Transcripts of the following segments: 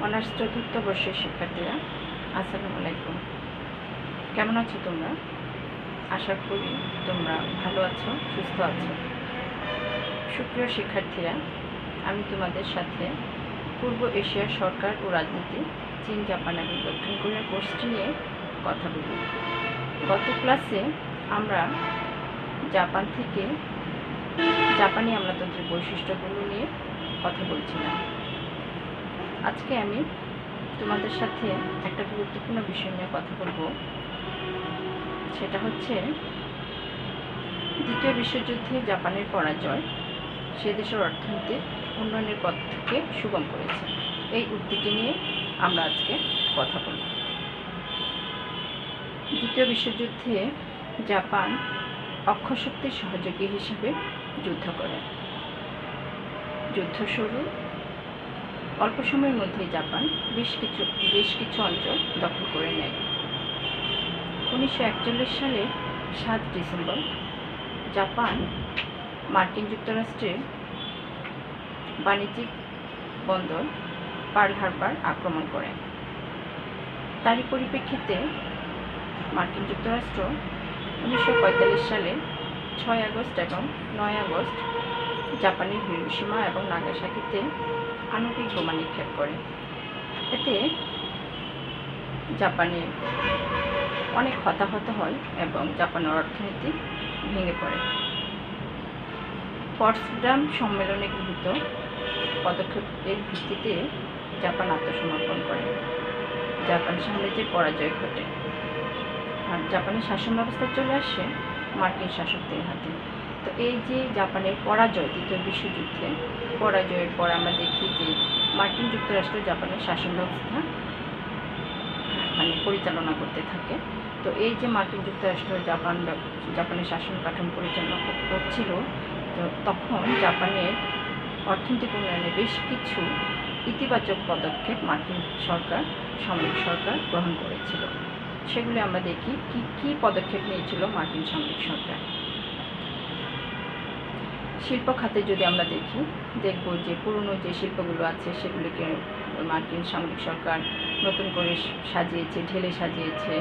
Honours চতুর্থ বর্ষের শিক্ষার্থীরা, আসসালামু আলাইকুম। কেমন আছো তোমরা? আশা করি তোমরা ভালো আছো, সুস্থ আছো। সুপ্রিয় শিক্ষার্থীরা, আমি তোমাদের সাথে পূর্ব এশিয়ার সরকার ও রাজনীতি, চীন, জাপান এবং দক্ষিণ কোরিয়ার কোর্সটি নিয়ে কথা বলি। গত ক্লাসে আমরা জাপানি আমলাতন্ত্রের বৈশিষ্ট্যগুলো নিয়ে কথা বলছিলাম। আজকে আমি তোমাদের সাথে একটা গুরুত্বপূর্ণ বিষয় নিয়ে কথা বলবো। সেটা হচ্ছে দ্বিতীয় বিশ্বযুদ্ধে জাপানের পরাজয় সে দেশের অর্থনৈতিক উন্নয়নের পথ থেকে সুগম করেছে। এই উক্তিটি নিয়ে আমরা আজকে কথা বলব। দ্বিতীয় বিশ্বযুদ্ধে জাপান অক্ষশক্তির সহযোগী হিসেবে যুদ্ধ করে। যুদ্ধ শুরু অল্প সময়ের মধ্যেই জাপান বেশ কিছু অঞ্চল দখল করে নেয়। 1941 সালে 7 ডিসেম্বর জাপান মার্কিন যুক্তরাষ্ট্রের বাণিজ্যিক বন্দর পার্ল হারবার আক্রমণ করে। তারই পরিপ্রেক্ষিতে মার্কিন যুক্তরাষ্ট্র 1945 সালে 6 আগস্ট এবং 9 আগস্ট জাপানের হিরোশিমা এবং নাগাসাকিতে আণবিক বোমা নিক্ষেপ করে। এতে জাপানে অনেক হতাহত হয় এবং জাপানের অর্থনীতি ভেঙে পড়ে। পটসডাম সম্মেলনে গৃহীত পদক্ষেপের ভিত্তিতে জাপান আত্মসমর্পণ করে। জাপান সাম্রাজ্যের পরাজয় ঘটে আর জাপানের শাসন ব্যবস্থা চলে আসে মার্কিন শাসকদের হাতে। তো এই যে জাপানের পরাজয়, দ্বিতীয় বিশ্বযুদ্ধে পরাজয়ের পর আমরা দেখি যে মার্কিন যুক্তরাষ্ট্র জাপানের শাসন ব্যবস্থা পরিচালনা করতে থাকে। তো এই যে মার্কিন যুক্তরাষ্ট্র জাপানের শাসন কাঠামো পরিচালনা করছিল, তো তখন জাপানের অর্থনৈতিক উন্নয়নে বেশ কিছু ইতিবাচক পদক্ষেপ মার্কিন সরকার, সামরিক সরকার গ্রহণ করেছিল। সেগুলি আমরা দেখি কি পদক্ষেপ নিয়েছিল মার্কিন সামরিক সরকার। শিল্প খাতে যদি আমরা দেখব যে পুরনো যে শিল্পগুলো আছে সেগুলিকে মার্কিন সামরিক সরকার নতুন করে সাজিয়েছে, ঢেলে সাজিয়েছে।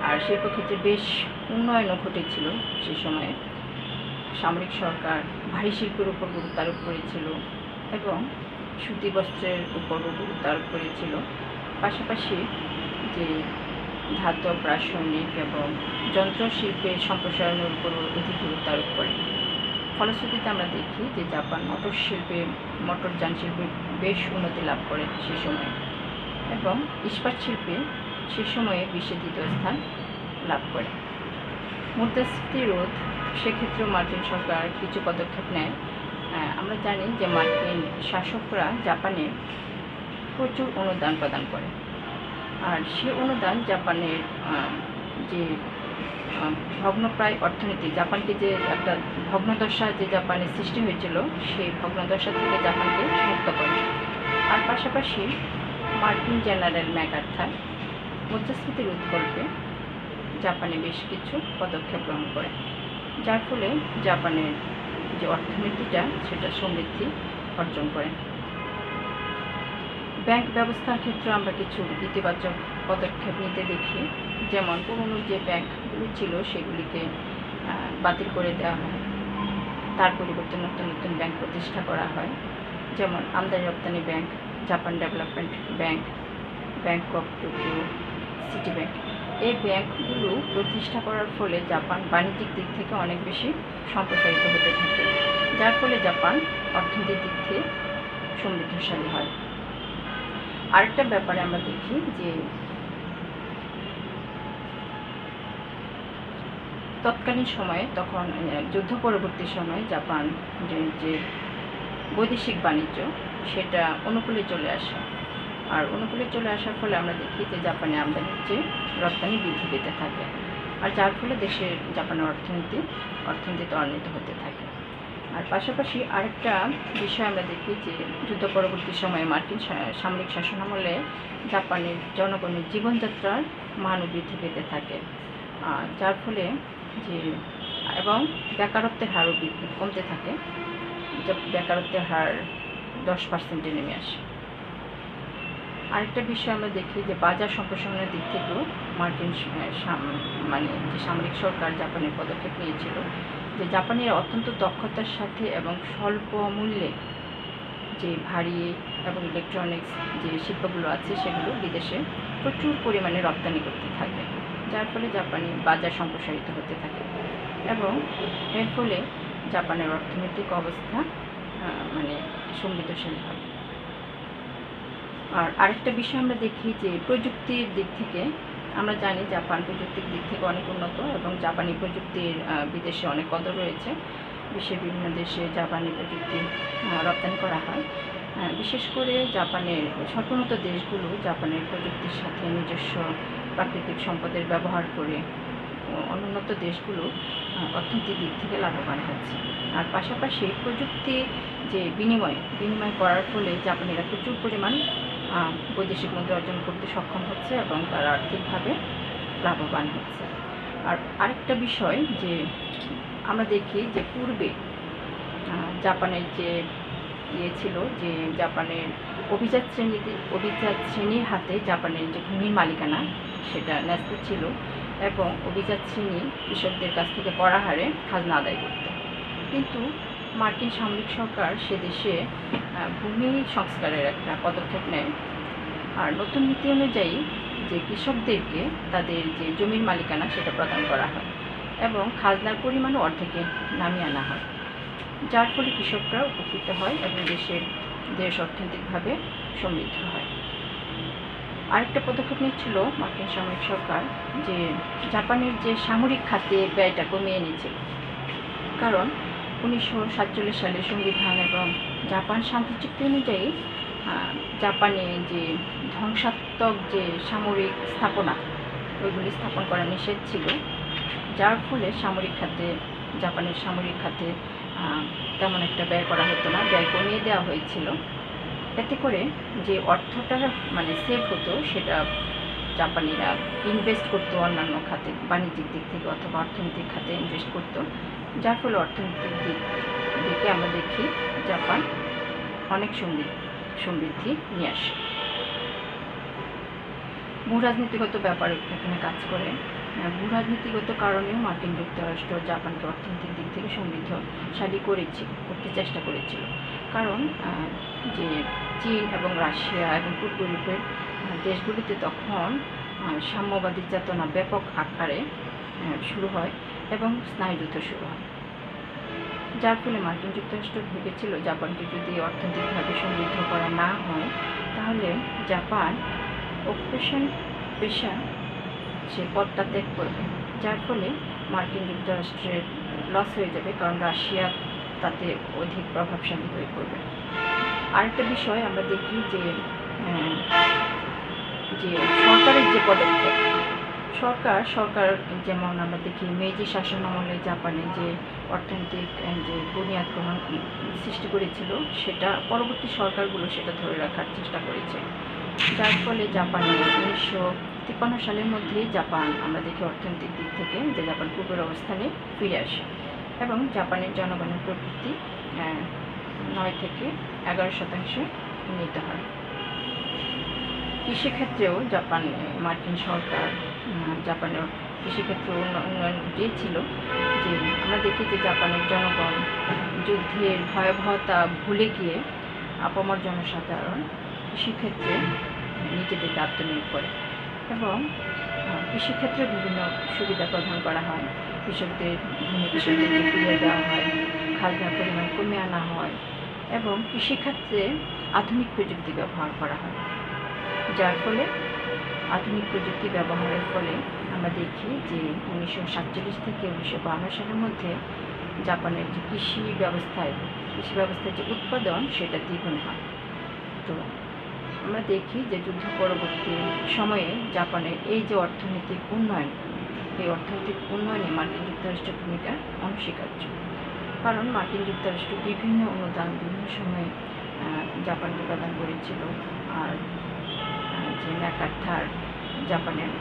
আর শিল্পক্ষেত্রে বেশ উন্নয়নও ঘটেছিল সে সময়ে। সামরিক সরকার ভারী শিল্পের উপর গুরুত্ব আরোপ করেছিল এবং সুতি বস্ত্রের উপরও গুরুত্ব আরোপ করেছিল। পাশাপাশি যে ধাতব, রাসায়নিক এবং যন্ত্রশিল্পের সম্প্রসারণের উপরও অধিক গুরুত্ব আরোপ করে। ফলশ্রুতিতে আমরা দেখি যে জাপান মোটরযান শিল্পে বেশ উন্নতি লাভ করে সে সময়ে এবং ইস্পাত শিল্পে সে সময়ে বিশ্বের দ্বিতীয় স্থান লাভ করে। মুদ্রাস্ফীতি রোধ, সেক্ষেত্রেও মার্কিন সরকার কিছু পদক্ষেপ নেয়। আমরা জানি যে মার্কিন শাসকরা জাপানে প্রচুর অনুদান প্রদান করে আর সে অনুদান জাপানের যে ভগ্নপ্রায় অর্থনীতি, জাপানকে যে একটা ভগ্নদশা যে জাপানের সৃষ্টি হয়েছিল, সেই ভগ্নদশা থেকে জাপানকে মুক্ত করে। আর পাশাপাশি মার্কিন জেনারেল ম্যাকার্থার মুদ্রাস্ফীতি রোধকল্পে জাপানে বেশ কিছু পদক্ষেপ গ্রহণ করে, যার ফলে জাপানের যে অর্থনীতিটা সেটা সমৃদ্ধি অর্জন করে। ব্যাংক ব্যবস্থার ক্ষেত্রে আমরা কিছু ইতিবাচক পদক্ষেপ নিতে দেখি। যেমন পুরনো যে ব্যাংকগুলো ছিল সেগুলিকে বাতিল করে দেওয়া হয়, তার পরিবর্তে নতুন নতুন ব্যাংক প্রতিষ্ঠা করা হয়। যেমন আমদানি রপ্তানি bank, Japan development bank, bank of Tokyo, city bank. এই ব্যাংকগুলো প্রতিষ্ঠা করার ফলে জাপান বাণিজ্যিক দিক থেকে অনেক বেশি সম্প্রসারিত হতে থাকে, যার ফলে জাপান অর্থনৈতিক দিক থেকে সমৃদ্ধশালী হয়। আরেকটা ব্যাপারে আমরা দেখি যে তৎকালীন সময়ে, তখন যুদ্ধ পরবর্তী সময়ে জাপান যে বৈদেশিক বাণিজ্য সেটা অনুকূলে চলে আসে। আর অনুকূলে চলে আসার ফলে আমরা দেখি যে জাপানের আমদানির চেয়ে রপ্তানি বৃদ্ধি পেতে থাকে, আর যার ফলে জাপানের অর্থনীতি ত্বরান্বিত হতে থাকে। আর পাশাপাশি আরেকটা বিষয় আমরা দেখি যে যুদ্ধ পরবর্তী সময়ে মার্কিন সামরিক শাসনামলে জাপানের জনগণের জীবনযাত্রার মানও বৃদ্ধি পেতে থাকে, যার ফলে এবং বেকারত্বের হারও কমতে থাকে। বেকারত্বের হার 10% নেমে আসে। আরেকটা বিষয় আমরা দেখি যে বাজার সম্প্রসারণের দিক থেকেও মার্কিন মানে যে সামরিক সরকার জাপানের পদক্ষেপ নিয়েছিল, যে জাপানের অত্যন্ত দক্ষতার সাথে এবং স্বল্প মূল্যে যে ভারী এবং ইলেকট্রনিক্স যে শিল্পগুলো আছে সেগুলো বিদেশে প্রচুর পরিমাণে রপ্তানি করতে থাকে, যার ফলে জাপানি বাজার সম্প্রসারিত হতে থাকে এবং এর ফলে জাপানের অর্থনৈতিক অবস্থা মানে সমৃদ্ধশালী হয়। আর আরেকটা বিষয় আমরা দেখি যে প্রযুক্তির দিক থেকে আমরা জানি জাপান প্রযুক্তির দিক থেকে অনেক উন্নত এবং জাপানি প্রযুক্তির বিদেশে অনেক কদর রয়েছে। বিশ্বের বিভিন্ন দেশে জাপানি প্রযুক্তি রপ্তানি করা হয়। বিশেষ করে জাপানের স্বল্পোন্নত দেশগুলো জাপানের প্রযুক্তির সাথে নিজস্ব প্রাকৃতিক সম্পদের ব্যবহার করে অনুন্নত দেশগুলো অর্থনৈতিক দিক থেকে লাভবান হচ্ছে। আর পাশাপাশি প্রযুক্তি যে বিনিময় করার ফলে জাপানিরা প্রচুর পরিমাণ বৈদেশিক মুদ্রা অর্জন করতে সক্ষম হচ্ছে এবং তারা আর্থিকভাবে লাভবান হচ্ছে। আর আরেকটা বিষয় যে আমরা দেখি যে পূর্বে জাপানের যে ছিল যে জাপানের অভিজাত শ্রেণীর হাতে জাপানের যে ভূমির মালিকানা সেটা ন্যস্ত ছিল এবং অভিজাত শ্রেণী কৃষকদের কাছ থেকে কড়া হারে খাজনা আদায় করত। কিন্তু মার্কিন সামরিক সরকার সে দেশে ভূমি সংস্কারের একটা পদক্ষেপ নেয়। আর নতুন নীতি অনুযায়ী যে কৃষকদেরকে তাদের যে জমির মালিকানা সেটা প্রদান করা হয় এবং খাজনার পরিমাণও অর্ধেকে নামিয়ে আনা হয়, যার ফলে কৃষকরা উপকৃত হয় এবং দেশ অর্থনৈতিকভাবে সমৃদ্ধ হয়। আরেকটা পদক্ষেপ নিচ্ছিল মার্কিন সামরিক সরকার যে জাপানের যে সামরিক খাতে ব্যয়টা কমিয়ে নিয়েছিল, কারণ 1947 সালে সংবিধান এবং জাপান শান্তি চুক্তি অনুযায়ী জাপানে যে ধ্বংসাত্মক যে সামরিক স্থাপনা ওইগুলি স্থাপন করা নিষেধ ছিল, যার ফলে জাপানের সামরিক খাতে তেমন একটা ব্যয় করা হতো না, ব্যয় কমিয়ে দেওয়া হয়েছিল। এতে করে যে অর্থটা মানে সেভ হতো সেটা জাপানিরা ইনভেস্ট করতো অন্যান্য খাতে, বাণিজ্যিক দিক থেকে অথবা অর্থনৈতিক খাতে ইনভেস্ট করতো, যার ফলে অর্থনৈতিক দিকে আমরা দেখি জাপান অনেক সমৃদ্ধি নিয়ে আসে। ভূরাজনীতিগত ব্যাপার এখানে কাজ করে। ভূরাজনীতিগত কারণেও মার্কিন যুক্তরাষ্ট্র জাপানকে অর্থনৈতিক দিক থেকে সমৃদ্ধশালী করতে চেষ্টা করেছিল, কারণ যে চীন এবং রাশিয়া এবং পূর্ব ইউরোপের দেশগুলিতে তখন সাম্যবাদী চেতনা ব্যাপক আকারে শুরু হয় এবং স্নায়ুযুদ্ধ শুরু হয়, যার ফলে মার্কিন যুক্তরাষ্ট্র ভেবেছিল জাপানকে যদি অর্থনৈতিকভাবে সমৃদ্ধ করা না হয় তাহলে জাপান অকুপেশন পেশা সে পদটা ত্যাগ করবে, যার ফলে মার্কিন যুক্তরাষ্ট্রের লস হয়ে যাবে, কারণ রাশিয়া তাতে অধিক প্রভাবশালী হয়ে পড়বে। আরেকটা বিষয় আমরা দেখি যে সরকারের যে পদক্ষেপ সরকার যেমন আমরা দেখি মেইজি শাসন আমলে জাপানে যে অর্থনৈতিক যে বুনিয়াদ গ্রহণ সৃষ্টি করেছিল সেটা পরবর্তী সরকারগুলো সেটা ধরে রাখার চেষ্টা করেছে, যার ফলে জাপানে 1953 সালের মধ্যেই জাপান আমরা দেখি অর্থনৈতিক দিক থেকে যে জাপান পূর্বের অবস্থানে ফিরে আসে এবং জাপানের জনগণের প্রবৃদ্ধি 9 থেকে 11% উন্নীত হয়। কৃষিক্ষেত্রেও মার্কিন সরকার জাপানের কৃষিক্ষেত্রে উন্নয়ন ঘটিয়েছিল। যে আমরা দেখি যে জাপানের জনগণ যুদ্ধের ভয়াবহতা ভুলে গিয়ে আপামর জনসাধারণ কৃষিক্ষেত্রে নিজেদেরকে আত্মনিয়োগ করে এবং কৃষিক্ষেত্রে বিভিন্ন সুবিধা প্রদান করা হয়, কৃষকদেরকে ফিরিয়ে দেওয়া হয়, খাজনার পরিমাণ কমিয়ে আনা হয় এবং কৃষিক্ষেত্রে আধুনিক প্রযুক্তি ব্যবহার করা হয়, যার ফলে আধুনিক প্রযুক্তি ব্যবহারের ফলে আমরা দেখি যে 1947 থেকে 1952 সালের মধ্যে জাপানের যে কৃষি ব্যবস্থায় যে উৎপাদন সেটা দ্বিগুণ হয়। তো আমরা দেখি যে যুদ্ধ পরবর্তী সময়ে জাপানের এই যে অর্থনৈতিক উন্নয়ন, এই অর্থনৈতিক উন্নয়নে মার্কিন যুক্তরাষ্ট্রের ভূমিকা অনস্বীকার্য, কারণ মার্কিন যুক্তরাষ্ট্র বিভিন্ন অনুদান বিভিন্ন সময়ে জাপানকে প্রদান করেছিল। আর যে ম্যাকার্থার জাপানের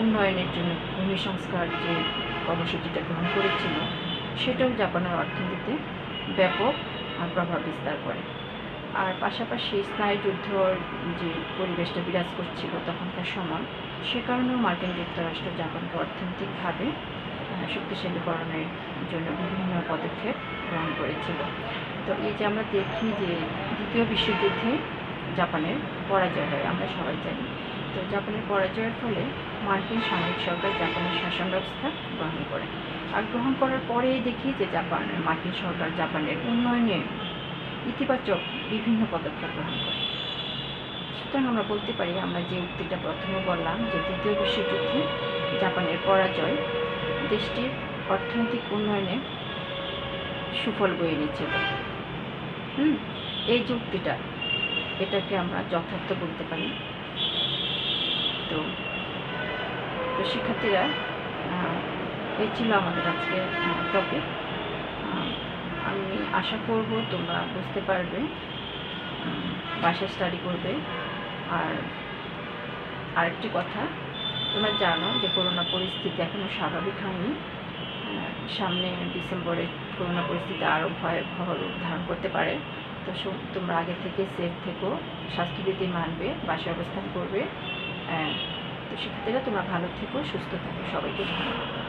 উন্নয়নের জন্য ভূমি সংস্কার যে কর্মসূচিটা গ্রহণ করেছিল সেটাও জাপানের অর্থনীতিতে ব্যাপক প্রভাব বিস্তার করে। আর পাশাপাশি স্নায়ুযুদ্ধর যে পরিবেশটা বিরাজ করছিল তখনকার সময়, সে কারণেও মার্কিন যুক্তরাষ্ট্র জাপানকে অর্থনৈতিকভাবে শক্তিশালীকরণের জন্য বিভিন্ন পদক্ষেপ গ্রহণ করেছিল। তো এই যে আমরা দেখি যে দ্বিতীয় বিশ্বযুদ্ধে জাপানের পরাজয় হয়, আমরা সবাই জানি। তো জাপানের পরাজয়ের ফলে মার্কিন সামরিক সরকার জাপানের শাসন ব্যবস্থা গ্রহণ করে। আর গ্রহণ করার পরেই দেখি যে মার্কিন সরকার জাপানের উন্নয়নে ইতিবাচক বিভিন্ন পদক্ষেপ গ্রহণ করে। সুতরাং আমরা বলতে পারি, আমরা যে উক্তিটা প্রথমে বললাম যে দ্বিতীয় বিশ্বযুদ্ধে জাপানের পরাজয় দেশটির অর্থনৈতিক উন্নয়নে সুফল বয়ে নিয়েছিল। এই যে উক্তিটা, এটাকে আমরা যথার্থ বলতে পারি। তো শিক্ষার্থীরা, এই ছিল আমাদের আজকের টপিক। আমি আশা করব তোমরা বুঝতে পারবে, বাসায় স্টাডি করবে। আর আরেকটি কথা, তোমরা জানো যে করোনা পরিস্থিতি এখনও স্বাভাবিক হয়নি। সামনে ডিসেম্বরে করোনা পরিস্থিতি আরও ভয়াবহ রূপ ধারণ করতে পারে। তো তোমরা আগে থেকে সেফ থেকো, স্বাস্থ্যবিধি মানবে, বাসায় অবস্থান করবে। তো শিক্ষার্থীরা, তোমরা ভালো থেকো, সুস্থ থাকো। সবাইকে ধন্যবাদ।